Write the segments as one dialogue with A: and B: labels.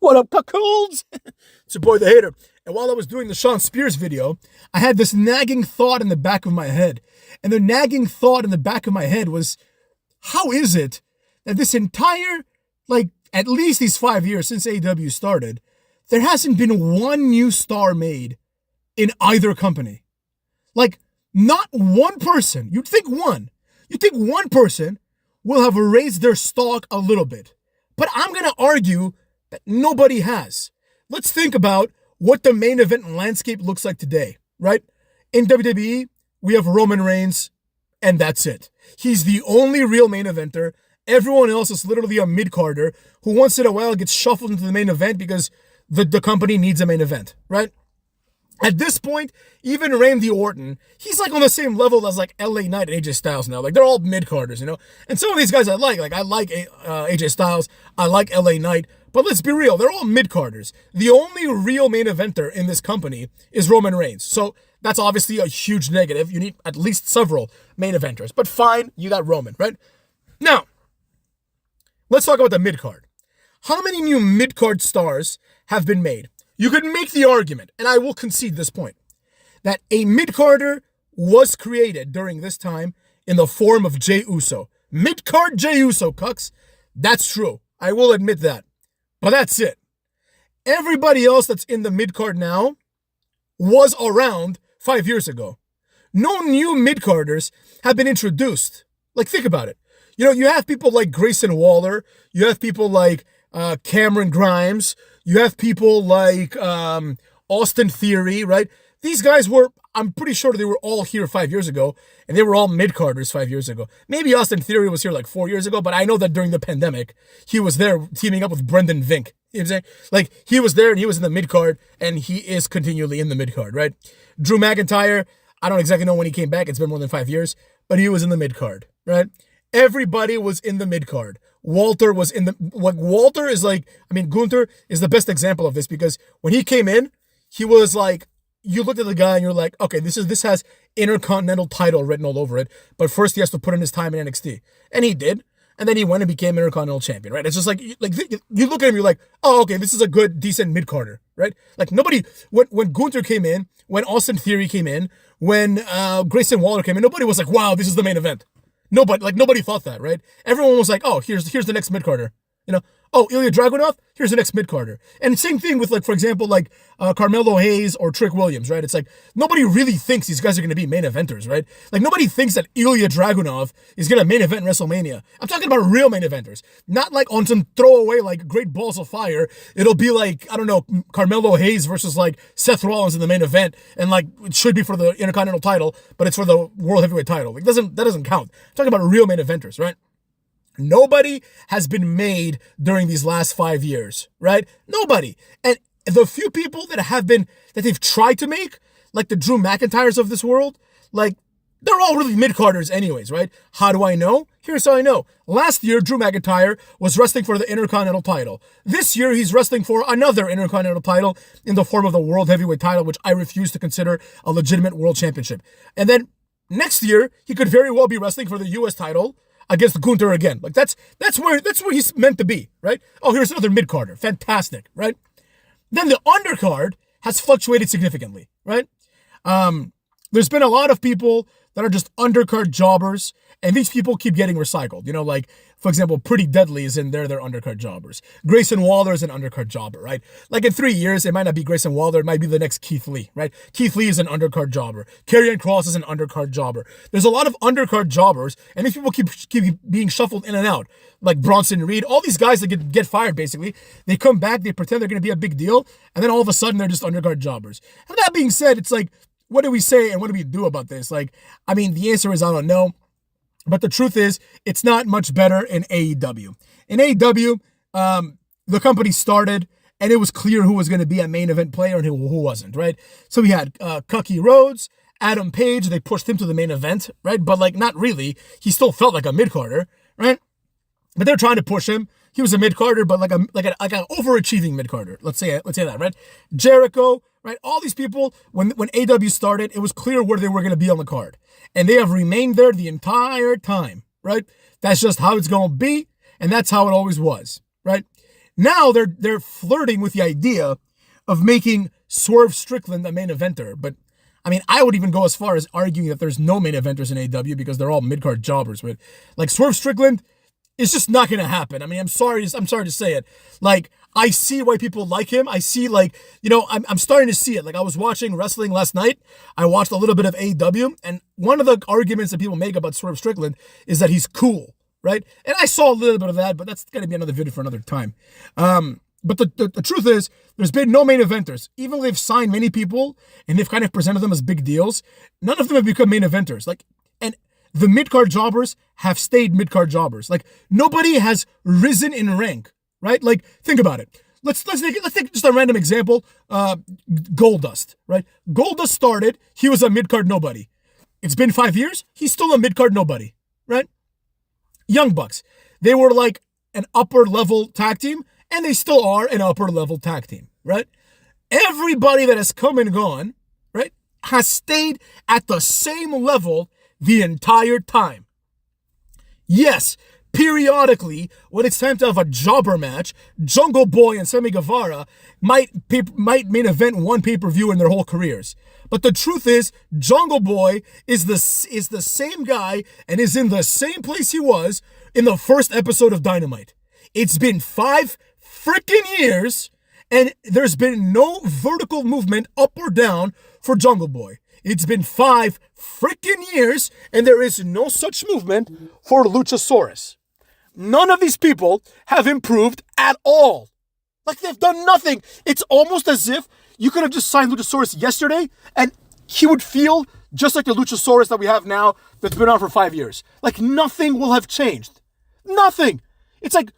A: What up, cuckolds? It's your boy, the Hater. And while I was doing the Sean Spears video, I had this nagging thought in the back of my head. And the nagging thought in the back of my head was, how is it that this entire, at least these 5 years since AEW started, there hasn't been one new star made in either company? Not one person. You'd think one person will have raised their stock a little bit. But I'm going to argue that nobody has. Let's think about what the main event landscape looks like today, right? In WWE, we have Roman Reigns, and that's it. He's the only real main eventer. Everyone else is literally a mid-carder who once in a while gets shuffled into the main event because the company needs a main event, right? At this point, even Randy Orton, he's on the same level as LA Knight and AJ Styles now. They're all mid-carders, And some of these guys I like AJ Styles, I like LA Knight, but let's be real, they're all mid-carders. The only real main eventer in this company is Roman Reigns. So that's obviously a huge negative. You need at least several main eventers. But fine, you got Roman, right? Now, let's talk about the mid-card. How many new mid-card stars have been made? You could make the argument, and I will concede this point, that a mid-carder was created during this time in the form of Jey Uso. Mid-card Jey Uso, cucks. That's true. I will admit that. But that's it. Everybody else that's in the mid-card now was around 5 years ago. No new mid-carders have been introduced. Think about it. You have people like Grayson Waller. You have people like Cameron Grimes. You have people like Austin Theory, right? These guys were, I'm pretty sure they were all here 5 years ago, and they were all mid-carders 5 years ago. Maybe Austin Theory was here 4 years ago, but I know that during the pandemic, he was there teaming up with Brendan Vink. You know what I'm saying? He was there, and he was in the mid-card, and he is continually in the mid-card, right? Drew McIntyre, I don't exactly know when he came back. It's been more than 5 years, but he was in the mid-card, right? Everybody was in the mid-card. Walter was in the, Walter is Gunther is the best example of this because when he came in, he was you looked at the guy and you're like, okay, this has Intercontinental title written all over it, but first he has to put in his time in NXT. And he did. And then he went and became Intercontinental Champion, right? It's just you look at him, you're like, oh, okay, this is a good, decent mid-carder, right? Nobody, when Gunther came in, when Austin Theory came in, when Grayson Waller came in, nobody was like, wow, this is the main event. Nobody thought that, right? Everyone was like, oh, here's the next mid-carder. Oh, Ilya Dragunov, here's the next mid-carder. And same thing with, for example, Carmelo Hayes or Trick Williams, right? It's nobody really thinks these guys are going to be main eventers, right? Nobody thinks that Ilya Dragunov is going to main event WrestleMania. I'm talking about real main eventers. Not on some throwaway, Great Balls of Fire. It'll be I don't know, Carmelo Hayes versus, Seth Rollins in the main event. And, it should be for the Intercontinental title, but it's for the World Heavyweight title. That doesn't count. I'm talking about real main eventers, right? Nobody has been made during these last 5 years, right? Nobody. And the few people that they've tried to make, the Drew McIntyres of this world, they're all really mid-carders anyways, right? How do I know? Here's how I know. Last year, Drew McIntyre was wrestling for the Intercontinental title. This year, he's wrestling for another Intercontinental title in the form of the World Heavyweight title, which I refuse to consider a legitimate world championship. And then next year, he could very well be wrestling for the U.S. title against Gunther again. That's where he's meant to be, right? Oh, here's another mid-carder. Fantastic, right? Then the undercard has fluctuated significantly, right? There's been a lot of people that are just undercard jobbers, and these people keep getting recycled. For example, Pretty Deadly is in there, they're undercard jobbers. Grayson Waller is an undercard jobber, right? In 3 years, it might not be Grayson Waller, it might be the next Keith Lee, right? Keith Lee is an undercard jobber. Karrion Kross is an undercard jobber. There's a lot of undercard jobbers, and these people keep being shuffled in and out. Bronson Reed, all these guys that get fired, basically. They come back, they pretend they're going to be a big deal, and then all of a sudden, they're just undercard jobbers. And that being said, it's what do we say and what do we do about this? The answer is I don't know. But the truth is, it's not much better in AEW. In AEW, the company started, and it was clear who was going to be a main event player and who wasn't, right? So we had Cucky Rhodes, Adam Page. They pushed him to the main event, right? But not really. He still felt like a mid-carder, right? But they're trying to push him. He was a mid-carder, but like an overachieving mid-carder. Let's say that, right? Jericho, right? All these people, when AEW started, it was clear where they were going to be on the card. And they have remained there the entire time, right? That's just how it's going to be, and that's how it always was, right? Now they're flirting with the idea of making Swerve Strickland a main eventer. But I mean, I would even go as far as arguing that there's no main eventers in AEW because they're all mid-card jobbers. But like Swerve Strickland is just not going to happen. I mean, I'm sorry to say it. Like, I see why people like him. I see, like, you know, I'm starting to see it. Like, I was watching wrestling last night. I watched a little bit of AEW, and one of the arguments that people make about Swerve Strickland is that he's cool, right? And I saw a little bit of that, but that's going to be another video for another time. But the truth is, there's been no main eventers. Even though they've signed many people, and they've kind of presented them as big deals, none of them have become main eventers. Like, and the mid-card jobbers have stayed mid-card jobbers. Like, nobody has risen in rank. Right? Like, think about it. Let's take just a random example. Goldust, right? Goldust started, he was a mid-card nobody. It's been 5 years, he's still a mid-card nobody, right? Young Bucks, they were like an upper-level tag team, and they still are an upper-level tag team, right? Everybody that has come and gone, right, has stayed at the same level the entire time. Yes, periodically, when it's time to have a jobber match, Jungle Boy and Sammy Guevara might main event one pay-per-view in their whole careers. But the truth is, Jungle Boy is the same guy and is in the same place he was in the first episode of Dynamite. It's been 5 freaking years, and there's been no vertical movement up or down for Jungle Boy. It's been 5 freaking years, and there is no such movement for Luchasaurus. None of these people have improved at all. Like, they've done nothing. It's almost as if you could have just signed Luchasaurus yesterday and he would feel just like the Luchasaurus that we have now that's been on for 5 years. Like, nothing will have changed. Nothing. It's like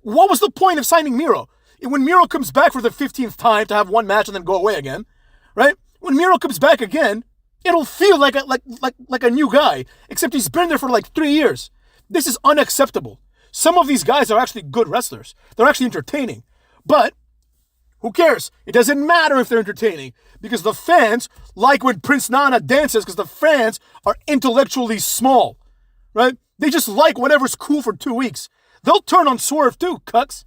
A: what was the point of signing Miro? When Miro comes back for the 15th time to have one match and then go away again, right? When Miro comes back again, it'll feel like a new guy, except he's been there for like 3 years. This is unacceptable. Some of these guys are actually good wrestlers. They're actually entertaining. But who cares? It doesn't matter if they're entertaining because the fans like when Prince Nana dances because the fans are intellectually small, right? They just like whatever's cool for 2 weeks. They'll turn on Swerve too, cucks.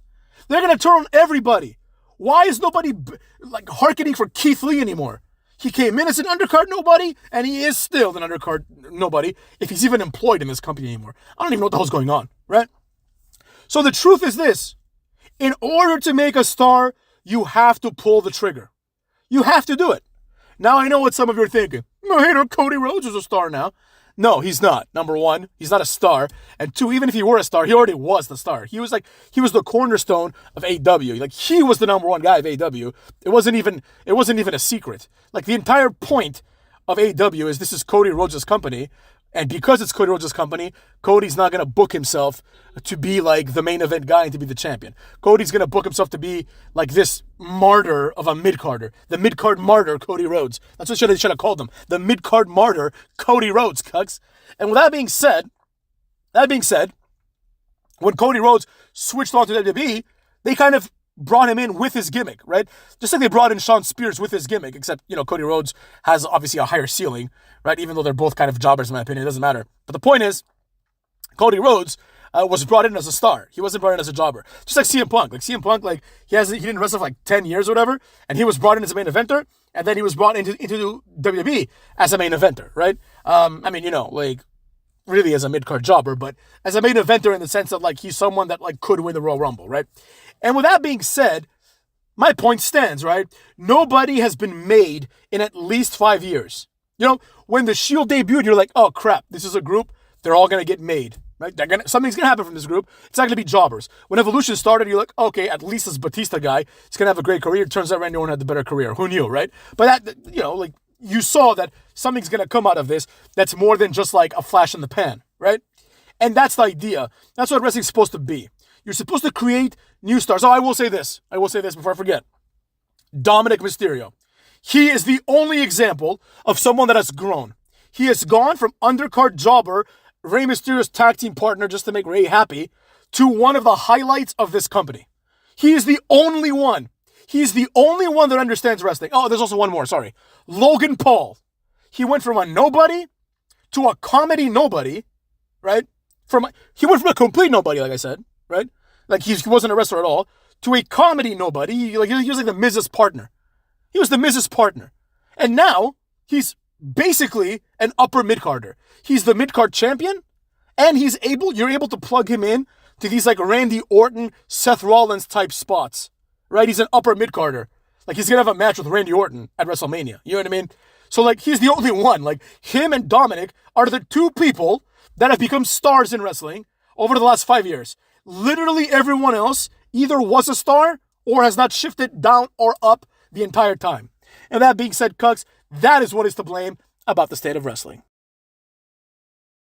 A: They're going to turn on everybody. Why is nobody like hearkening for Keith Lee anymore? He came in as an undercard nobody, and he is still an undercard nobody if he's even employed in this company anymore. I don't even know what the hell's going on, right? So the truth is this. In order to make a star, you have to pull the trigger. You have to do it. Now, I know what some of you are thinking. Cody Rhodes is a star now. No, he's not. Number one, he's not a star. And two, even if he were a star, he already was the star. He was the cornerstone of AEW. Like, he was the number one guy of AEW. It wasn't even a secret. Like, the entire point of AEW is this is Cody Rhodes' company. And because it's Cody Rhodes' company, Cody's not going to book himself to be like the main event guy and to be the champion. Cody's going to book himself to be like this martyr of a mid-carder. The mid-card martyr, Cody Rhodes. That's what they should have called him. The mid-card martyr, Cody Rhodes, cucks. And with that being said, when Cody Rhodes switched on to WWE, they kind of brought him in with his gimmick, right? Just like they brought in Shawn Spears with his gimmick, except, you know, Cody Rhodes has obviously a higher ceiling, right? Even though they're both kind of jobbers, in my opinion, it doesn't matter. But the point is, Cody Rhodes was brought in as a star. He wasn't brought in as a jobber. Just like CM Punk. Like, CM Punk, like, he didn't wrestle for like 10 years or whatever, and he was brought in as a main eventer, and then he was brought into WWE as a main eventer, right? I mean, you know, like, really as a mid-card jobber, but as a main eventer in the sense of, like, he's someone that, like, could win the Royal Rumble, right? And with that being said, my point stands, right? Nobody has been made in at least 5 years. You know, when the Shield debuted, you're like, oh crap, this is a group, they're all going to get made, right? Something's going to happen from this group. It's not going to be jobbers. When Evolution started, you're like, okay, at least this Batista guy is going to have a great career. It turns out Randy Orton had the better career. Who knew, right? But that, you know, like, you saw that something's going to come out of this that's more than just like a flash in the pan, right? And that's the idea. That's what wrestling's supposed to be. You're supposed to create new stars. Oh, I will say this before I forget. Dominic Mysterio. He is the only example of someone that has grown. He has gone from undercard jobber, Rey Mysterio's tag team partner just to make Rey happy, to one of the highlights of this company. He is the only one. He's the only one that understands wrestling. Oh, there's also one more, sorry. Logan Paul. He went from a nobody to a comedy nobody, right? He went from a complete nobody, like I said, right? Like he wasn't a wrestler at all, to a comedy nobody. He was like the Miz's partner. He was the Miz's partner. And now he's basically an upper mid-carder. He's the mid-card champion, and you're able to plug him in to these like Randy Orton, Seth Rollins type spots, right? He's an upper mid-carder. Like he's going to have a match with Randy Orton at WrestleMania. You know what I mean? So like he's the only one. Like him and Dominic are the two people that have become stars in wrestling over the last 5 years. Literally everyone else either was a star or has not shifted down or up the entire time. And that being said, Cucks, that is what is to blame about the state of wrestling.